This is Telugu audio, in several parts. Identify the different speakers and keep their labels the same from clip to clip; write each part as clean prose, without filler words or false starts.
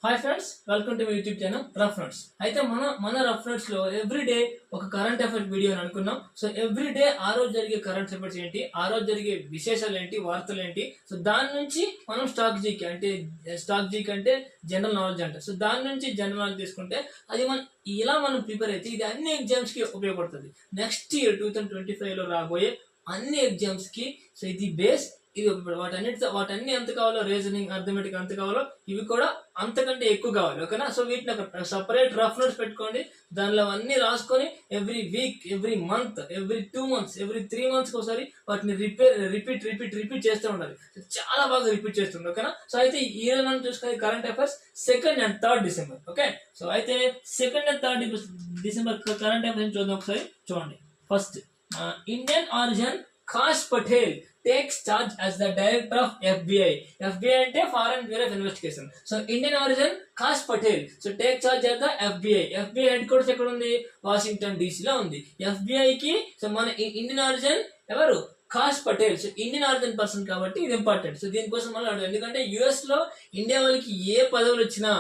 Speaker 1: Hi friends, welcome to my YouTube channel rough notes. అయితే మన రఫ్ నోట్స్ లో ఎవ్రీ డే ఒక కరెంట్ అఫైర్స్ వీడియో అని అనుకున్నాం. సో ఎవ్రీ డే ఆ రోజు జరిగే కరెంట్ అఫైర్స్ ఏంటి, ఆ రోజు జరిగే విశేషాలు ఏంటి, వార్తలు ఏంటి, సో దాని నుంచి మనం స్టాక్ జీకే అంటే జనరల్ నాలెడ్జ్ అంటారు. సో దాని నుంచి జనరల్ నాలెడ్జ్ తీసుకుంటే అది మనం ప్రిపేర్ అయితే ఇది అన్ని ఎగ్జామ్స్ కి ఉపయోగపడుతుంది. నెక్స్ట్ ఇయర్ 2025 లో రాబోయే అన్ని ఎగ్జామ్స్ కి సో ఇది బేస్. ఇది వాటన్ని ఎంత కావాలో, రీజనింగ్, అర్థమెటిక్ ఎంత కావాలో ఇవి కూడా అంతకంటే ఎక్కువ కావాలి. ఓకేనా? సో వీటిని ఒక సపరేట్ రఫ్ నోట్స్ పెట్టుకోండి. దానిలో అన్ని రాసుకొని every week, every month, every 2 months, every 3 months ఒకసారి వాటిని రిపీట్ చేస్తూ ఉండాలి. చాలా బాగా రిపీట్ చేస్తుంది. ఓకేనా? సో అయితే ఈ రోజు మనం చూసుకునే current affairs 2nd and 3rd December. Okay, so అయితే 2nd and 3rd December current affairs చూద్దాం. ఒకసారి చూడండి. First, Indian origin Kash Patel takes charge as the director of FBI. FBI అంటే foreign bureau of investigation. So Indian origin Kash Patel so take charge as the FBI. FBI headquarters ఎక్కడ ఉంది? వాషింగ్టన్ DC లో ఉంది. FBI కి సో మన ఇండియన్ ఆరిజిన్ ఎవరు? Kash Patel. So Indian origin person కాబట్టి ఇది ఇంపార్టెంట్. సో దీనికోసం మనం అడుగు, ఎందుకంటే యుఎస్ లో ఇండియా వాళ్ళకి ఏ పదవులు వచ్చినా,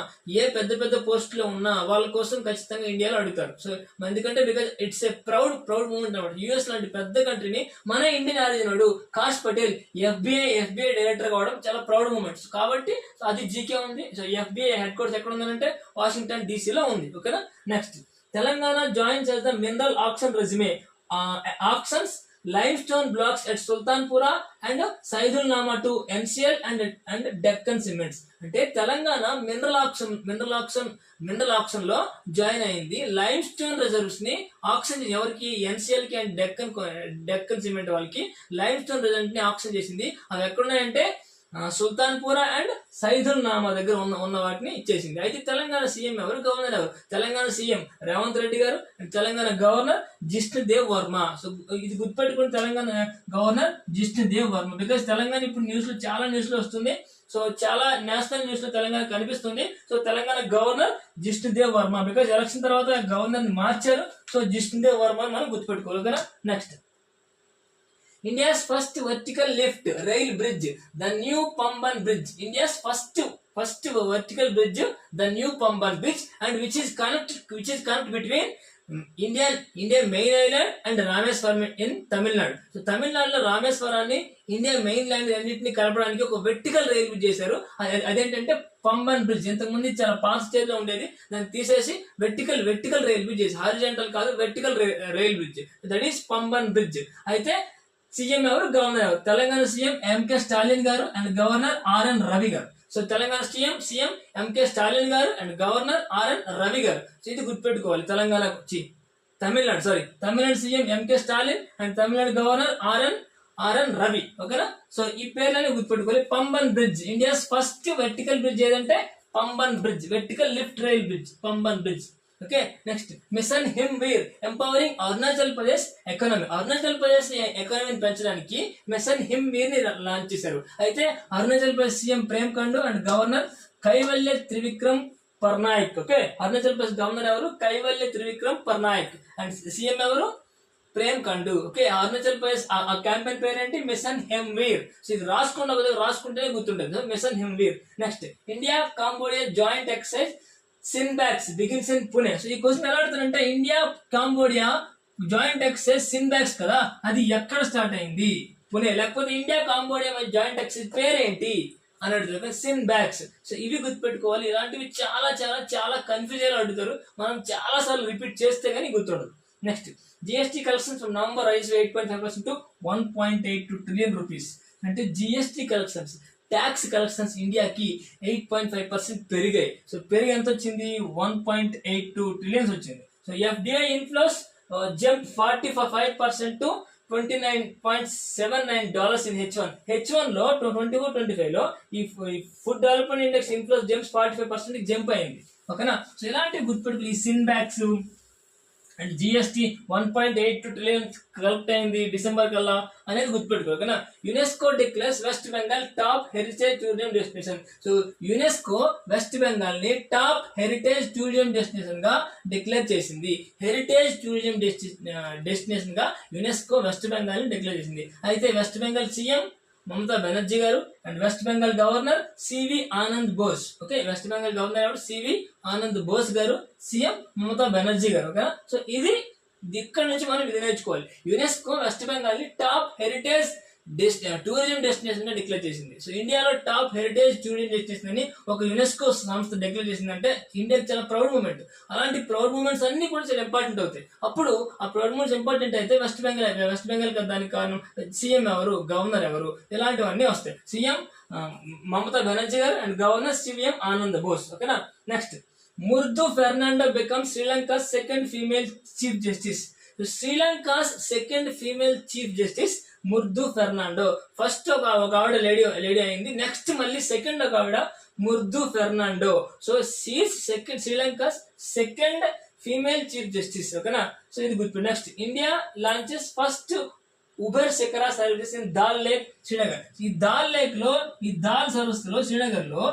Speaker 1: ఏ పెద్ద పోస్టులో ఉన్నా వాళ్ళ కోసం ఖచ్చితంగా ఇండియాలో అడుగుతారు. సో ఎందుకంటే because it's a proud moment అనమాట. యుఎస్ లాంటి పెద్ద కంట్రీని మన ఇండియన్ ఆరిజిన్ వాడు కాష్ పటేల్ FBI డైరెక్టర్ కావడం చాలా ప్రౌడ్ మూమెంట్స్ కాబట్టి అది జీకే ఉంది. సో FBI హెడ్ క్వార్టర్స్ ఎక్కడ ఉందంటే వాషింగ్టన్ DC లో ఉంది. ఓకేనా? Next, Telangana joins as the mineral auction resume auctions limestone blocks at Sultanpura and Saidulnama to NCL and Deccan Cements. అంటే తెలంగాణ మినరల్ ఆక్షన్ లో జాయిన్ అయింది. లైమ్ స్టోన్ రిజర్వ్స్ ని ఆక్షన్ ఎవరికి? NCL కి అండ్ డెక్కన్ సిమెంట్ వాళ్ళకి లైమ్ స్టోన్ రిజర్వ్స్ ని ఆక్షన్ చేసింది. అవి ఎక్కడున్నాయంటే సుల్తాన్పురా అండ్ సైదుల్ నామా దగ్గర ఉన్న వాటిని ఇచ్చేసింది. అయితే తెలంగాణ సీఎం ఎవరు? గవర్నర్ ఎవరు? తెలంగాణ సీఎం రేవంత్ రెడ్డి గారు and Telangana governor Jishnu Dev Varma. So ఇది గుర్తుపెట్టుకుని, తెలంగాణ గవర్నర్ జిష్ణుదేవ్ వర్మ. బికాస్ తెలంగాణ ఇప్పుడు చాలా న్యూస్ లో వస్తుంది. సో చాలా నేషనల్ న్యూస్ లో తెలంగాణ కనిపిస్తుంది. So Telangana governor Jishnu Dev Varma. Because election తర్వాత గవర్నర్ ని మార్చారు. సో జిష్ణుదేవ్ వర్మ మనం గుర్తుపెట్టుకోవాలి. ఓకేనా? Next, India's first vertical lift rail bridge, the new Pamban Bridge. India's first vertical bridge, the new Pamban Bridge, and which is connect between Indian main island and Rameswaram in Tamil Nadu. So Tamil Nadu లో రామేశ్వరాన్ని ఇండియా మెయిన్ ల్యాండ్ అన్నింటినీ కలపడానికి ఒక వెర్టికల్ రైల్ బ్రిడ్జ్ చేశారు. అదేంటంటే పంబన్ బ్రిడ్జ్. ఇంతకుముందు చాలా పాత స్టేజ్ లో ఉండేది, దాన్ని తీసేసి వెర్టికల్ రైల్ బ్రిడ్జ్ చేసి, హారిజాంటల్ కాదు, vertical rail bridge, that is Pamban bridge. అయితే సీఎం ఎవరు? గవర్నర్ ఎవరు? Telangana CM MK Stalin garu and governor RN Ravi garu. So Telangana CM MK Stalin garu and governor RN Ravi garu. So ఇది గుర్తుపెట్టుకోవాలి. Tamil Nadu CM MK Stalin and Tamil Nadu governor RN Ravi. ఓకేనా? సో ఈ పేర్లని గుర్తుపెట్టుకోవాలి. Pamban bridge, India's first vertical bridge ఏదంటే Pamban bridge, vertical lift rail bridge, Pamban bridge. Okay, next, mission Himveer empowering Arunachal Pradesh economy. Arunachal Pradesh ఎకానమీని పెంచడానికి మిషన్ హిమ్వీర్ ని లాంచ్ చేశారు. అయితే Arunachal Pradesh CM Prem Khandu and governor Kaivalya Trivikram Parnaik. Okay, Arunachal Pradesh governor ఎవరు? కైవల్య త్రివిక్రమ్ పర్నాయక్ అండ్ సీఎం ఎవరు? ప్రేమ్ ఖండు. ఓకే, అరుణాచల్ ప్రదేశ్ ఆ క్యాంపెయిన్ పేరు ఏంటి? మిషన్ హిమ్వీర్. సో ఇది రాసుకుంటేనే గుర్తుంటుంది, mission Himveer. Next, India Cambodia joint exercise CINBAX begins in Pune. So ఈ క్వశ్చన్ ఎలా అడుగుతారంటే, India Cambodia joint exercise CINBAX కదా, అది ఎక్కడ స్టార్ట్ అయింది? పుణె. లేకపోతే ఇండియా కాంబోడియా జాయింట్ ఎక్సర్సైజ్ పేరేంటి అని అడుగుతారు, సింబాక్స్. సో ఇవి గుర్తుపెట్టుకోవాలి. ఇలాంటివి చాలా చాలా చాలా కన్ఫ్యూజన్ అడుగుతారు. మనం చాలా సార్లు రిపీట్ చేస్తే గానీ గుర్తుండదు. Next, GST collections from November rise 8.5% to 1.82 trillion rupees. అంటే GST కలెక్షన్స్, ట్యాక్స్ కలెక్షన్స్ ఇండియాకి 8.5% పెరిగాయి. సో పెరిగి ఎంత వచ్చింది? 1.82 trillion వచ్చింది. So FDI inflows jump 45% to $29.79 in H1 లో 24-25 లో ఈ food development index inflows jumps 45% jump అయింది. ఓకేనా? సో ఇలాంటి గుర్తుపెట్టుకు, ఈ సింబాక్స్ అండ్ GST 1.82 trillion కలెక్ట్ అయింది డిసెంబర్ కల్లా అనేది గుర్తుపెట్టుకో. ఓకేనా? UNESCO declares west Bengal top heritage tourism destination. So UNESCO west Bengal ని టాప్ హెరిటేజ్ టూరిజం డెస్టినేషన్ గా డిక్లేర్ చేసింది. హెరిటేజ్ టూరిజం డెస్టినేషన్ గా యునెస్కో వెస్ట్ బెంగాల్ ని డిక్లేర్ చేసింది. అయితే వెస్ట్ బెంగాల్ సీఎం మమతా బెనర్జీ గారు. And West Bengal governor CV Anand Bose. Okay, West Bengal governor ఎవరు? సివి ఆనంద్ బోస్ గారు. సీఎం మమతా బెనర్జీ గారు. ఓకే, సో ఇది ఇక్కడ నుంచి మనం ఇది నేర్చుకోవాలి. యునెస్కో వెస్ట్ బెంగాల్ ని టాప్ హెరిటేజ్ టూరిజం డెస్టినేషన్ గా డిక్లేర్ చేసింది. సో ఇండియాలో టాప్ హెరిటేజ్ టూరిజం డెస్టినేషన్ అని ఒక యునెస్కో సంస్థ డిక్లేర్ చేసిందంటే ఇండియాకి చాలా ప్రౌడ్ మూమెంట్. అలాంటి ప్రౌడ్ మూమెంట్స్ అన్ని కూడా చాలా ఇంపార్టెంట్ అవుతాయి. అప్పుడు ఆ ప్రౌడ్ మూమెంట్స్ ఇంపార్టెంట్ అయితే వెస్ట్ బెంగాల్ దానికి కారణం సీఎం ఎవరు, గవర్నర్ ఎవరు, ఇలాంటివన్నీ వస్తాయి. సీఎం మమతా బెనర్జీ గారు and governor CVM Anand Bose. ఓకేనా. Next, Murdu Fernando become Sri Lanka's second female chief justice. Sri Lanka's second female chief justice Murdu Fernando. First ఒక ఆవిడ లేడీ అయింది. నెక్స్ట్ మళ్ళీ సెకండ్ ఒక ఆవిడ Murdu Fernando. So she is Sri Lanka's second female chief justice. ఓకేనా. సో ఇది గుర్తు. Next, India launches first Uber Shikara services in Dal lake Srinagar. ఈ దాల్ లేక్ లో, ఈ దాల్ సర్వీస్ లో శ్రీనగర్ లో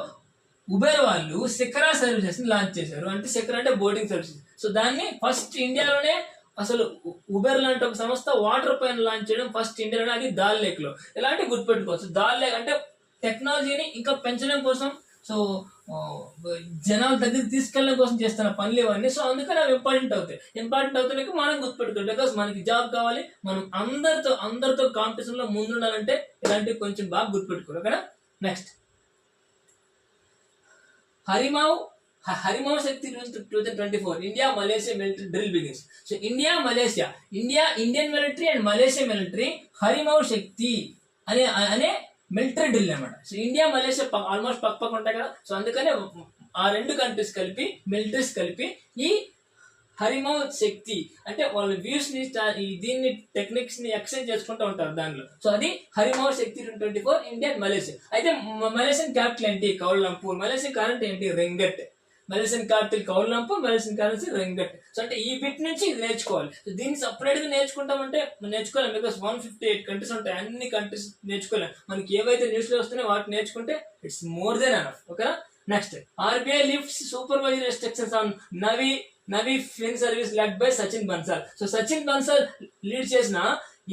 Speaker 1: ఉబెర్ వాళ్ళు శిఖరా సర్వీసెస్ ని లాంచ్ చేశారు. అంటే శిఖరా అంటే బోటింగ్ సర్వీసెస్. సో దాన్ని ఫస్ట్ ఇండియాలోనే అసలు ఉబెర్ లాంటి ఒక సంస్థ వాటర్ పైన లాంచ్ చేయడం ఫస్ట్ ఇండియాలోనే, అది దాల్ లేక్ లో. ఇలాంటి గుర్తుపెట్టుకోవచ్చు. దాల్ లేక్ అంటే టెక్నాలజీని ఇంకా పెంచడం కోసం, సో జనాల దగ్గరికి తీసుకెళ్ళడం కోసం చేస్తున్న పనులు ఇవన్నీ. సో అందుకని అవి ఇంపార్టెంట్ అవుతాయి మనం గుర్తుపెట్టుకోవాలి. బికాస్ మనకి జాబ్ కావాలి, మనం అందరితో కాంపిటీషన్ లో ముందుండాలంటే ఇలాంటివి కొంచెం బాగా గుర్తుపెట్టుకోవాలి. ఓకేనా. Next, Harimau Shakti 2024 India Malaysia military drill begins. So Indian military and Malaysia military Harimau Shakti అనే మిలిటరీ డ్రిల్ అనమాట. సో ఇండియా మలేషియా ఆల్మోస్ట్ పక్క ఉంటాయి కదా. సో అందుకనే ఆ రెండు కంట్రీస్ కలిపి, మిలిటరీస్ కలిపి ఈ హరిమావ్ శక్తి అంటే వాళ్ళ వ్యూస్ ని, దీన్ని టెక్నిక్స్ ని ఎక్స్చేంజ్ చేసుకుంటూ ఉంటారు దానిలో. సో అది హరిమావ్ శక్తి 2024 ఇండియా మలేషియా. అయితే మలేషియన్ క్యాపిటల్ ఏంటి? కౌలాలంపూర్. మలేషియన్ కరెంట్ ఏంటి? Ringgit. Malaysian capital Kuala Lumpur, Malaysian currency ringgit. So అంటే ఈ బిట్ నుంచి ఇది నేర్చుకోవాలి. సో దీన్ని సపరేట్ గా నేర్చుకుంటామంటే నేర్చుకోలేం. బికాస్ 158 కంట్రీస్ ఉంటాయి. అన్ని కంట్రీస్ నేర్చుకోలేం. మనకి ఏవైతే న్యూస్ లో వస్తున్నాయో వాటిని నేర్చుకుంటే ఇట్స్ మోర్ దెన్ ఎనఫ్. ఓకేనా. Next, RBI lifts supervisory restrictions on Navi fin service led by Sachin Bansal. So Sachin Bansal lead చేసిన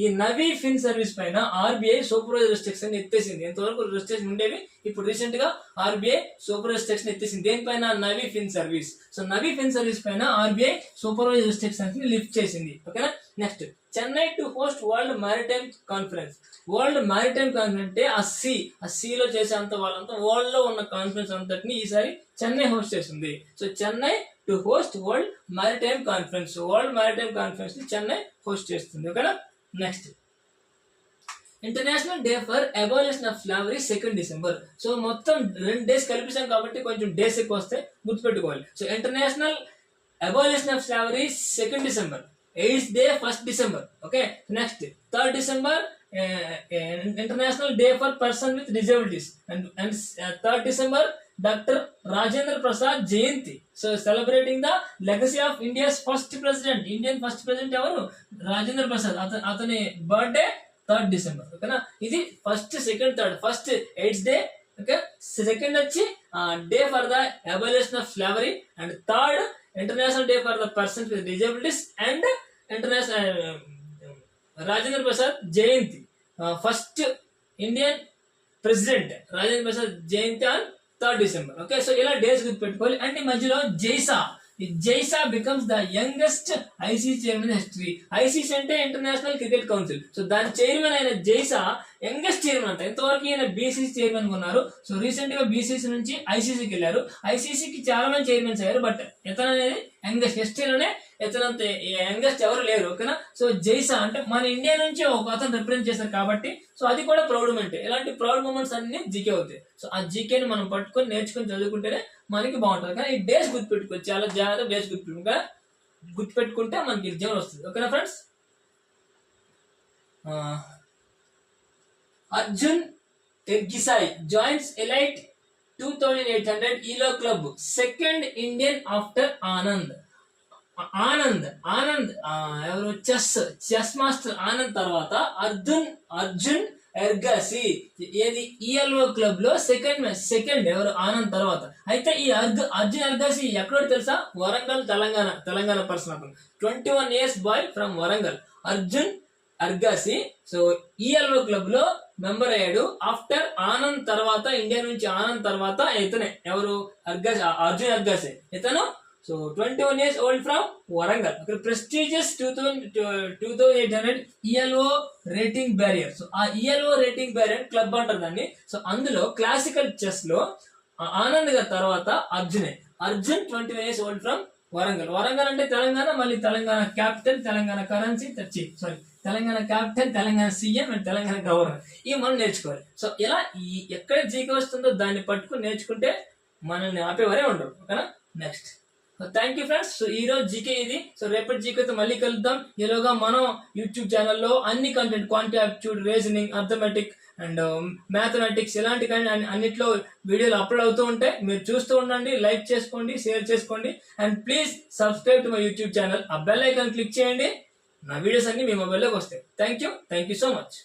Speaker 1: ఈ నవీ ఫిన్ సర్వీస్ పైన ఆర్బీఐ సూపర్వైజర్ రెస్ట్రిక్షన్ ఎత్తేసింది. ఎంతవరకు రెస్ట్రిక్షన్ ఉండేవి, ఇప్పుడు రీసెంట్ గా ఆర్బీఐ సూపర్ రెస్ట్రిక్షన్ ఎత్తేసింది. దేనిపైన? నవీ ఫిన్ సర్వీస్. సో నవీ ఫిన్ సర్వీస్ పైన ఆర్బీఐ సూపర్వైజర్ రెస్ట్రిక్షన్స్ ని లిఫ్ట్ చేసింది. ఓకేనా. Next, Chennai to host world maritime conference. World maritime conference అంటే ఆ సీలో చేసే అంత వాళ్ళంతా వరల్డ్ లో ఉన్న కాన్ఫరెన్స్ అంతటిని ఈసారి చెన్నై హోస్ట్ చేసింది. So Chennai to host world maritime conference. World maritime conference ని చెన్నై హోస్ట్ చేస్తుంది. ఓకేనా. Next, international day for abolition of slavery 2 December. So మొత్తం 2 డేస్ కలిపిస్తాం కాబట్టి కొంచెం డేస్ ఎక్కువ వస్తే గుర్తుపెట్టుకోవాలి. So international abolition of slavery 2 December, AIDS day 1 December. Okay. Next, 3 December international day for person with disabilities. And 3 December doctor Rajendra Prasad Jayanti. So celebrating the legacy of India's first president. Indian first president ఎవరు? రాజేంద్ర ప్రసాద్. అతని బర్త్డే 3 డిసెంబర్. ఓకేనా. ఇది first, second, third. First AIDS day. Okay. Second వచ్చి day for the abolition of slavery. And third international day for the persons with disabilities. And international Rajendra Prasad Jayanti. First Indian president Rajendra Prasad Jayanti on 3 December. Okay. So ఇలా డేస్ గుర్తుపెట్టుకోవాలి. అండ్ ఈ మధ్యలో Jay Shah becomes the youngest ICC chairman history. ICC అంటే ఇంటర్నేషనల్ క్రికెట్ కౌన్సిల్. సో దాని చైర్మన్ అయిన జైసా యంగెస్ట్ చైర్మన్ అంట. ఇంతవరకు ఈయన బీసీసీ చైర్మన్ ఉన్నారు. సో రీసెంట్ గా బీసీసీ నుంచి ఐసీసీకి వెళ్ళారు. ఐసీసీకి చాలా మంది చైర్మన్స్ అయ్యారు. బట్ ఇతను అనేది యంగెస్ట్, హిస్టరీలోనే ఇతనంత యంగెస్ట్ ఎవరు లేరు. ఓకేనా. సో జైసా అంటే మన ఇండియా నుంచి ఒక అతను రిప్రజెంట్ చేశారు కాబట్టి సో అది కూడా ప్రౌడ్ మూమెంట్. ఇలాంటి ప్రౌడ్ మూమెంట్స్ అన్ని జీకే అవుతాయి. సో ఆ జీకేని మనం పట్టుకొని నేర్చుకొని చదువుకుంటేనే మనకి బాగుంటుంది. కానీ ఈ డేస్ గుర్తుపెట్టుకోవచ్చు. చాలా జాగ్రత్త డేస్ గుర్తుపెట్టుకుంటే మనకి ఎగ్జామ్ వస్తుంది. ఓకేనా friends. Arjun Tergisai joins elite 2800 ELO club, second Indian after Anand. Anand ఎవరు? చెస్ మాస్టర్ ఆనంద్ తర్వాత అర్జున్ ఎర్గాసి ఏది ఈఎల్ఓ క్లబ్ లో సెకండ్ ఎవరు? ఆనంద్ తర్వాత. అయితే ఈ అర్జున్ ఎర్గాసి ఎక్కడో తెలుసా? Warangal, Telangana person. 21 years boy from Warangal. Arjun Erigaisi. So ELO club లో మెంబర్ అయ్యాడు. ఆఫ్టర్ ఆనంద్ తర్వాత, ఇండియా నుంచి ఆనంద్ తర్వాత ఇతనే ఎవరు, అర్గాసి, అర్జున్ అర్గాసి ఇతను. So 21 years old from Warangal. అక్కడ ప్రెస్టీజియస్ 2800 ఈఎల్ఓ రేటింగ్ బ్యారియర్. సో ఆ ఈఎల్ఓ రేటింగ్ బ్యారియర్ క్లబ్ అంటారు దాన్ని. సో అందులో క్లాసికల్ చెస్ లో ఆనంద్ గారి తర్వాత Arjun 21 years old from Warangal. Warangal అంటే తెలంగాణ, మళ్ళీ Telangana capital, Telangana currency, Telangana capital, Telangana CM and Telangana governor. ఇవి మనం నేర్చుకోవాలి. సో ఇలా ఎక్కడ జీకే వస్తుందో దాన్ని పట్టుకుని నేర్చుకుంటే మనల్ని ఆపేవారే ఉండరు. ఓకేనా? Next, thank you friends. So ఈ రోజు జీకే ఇది. సో రేపటి జీకేతో మళ్ళీ కలుద్దాం. ఈలోగా మనం యూట్యూబ్ ఛానల్లో అన్ని content, quantity aptitude, reasoning, arithmetic and mathematics ఇలాంటి అన్నిట్లో వీడియోలు అప్లోడ్ అవుతూ ఉంటాయి. మీరు చూస్తూ ఉండండి, లైక్ చేసుకోండి, షేర్ చేసుకోండి and please subscribe to my YouTube channel. ఆ బెల్ ఐకాన్ క్లిక్ చేయండి, నా వీడియోస్ అన్ని మీ మొబైల్లోకి వస్తాయి. Thank you so much.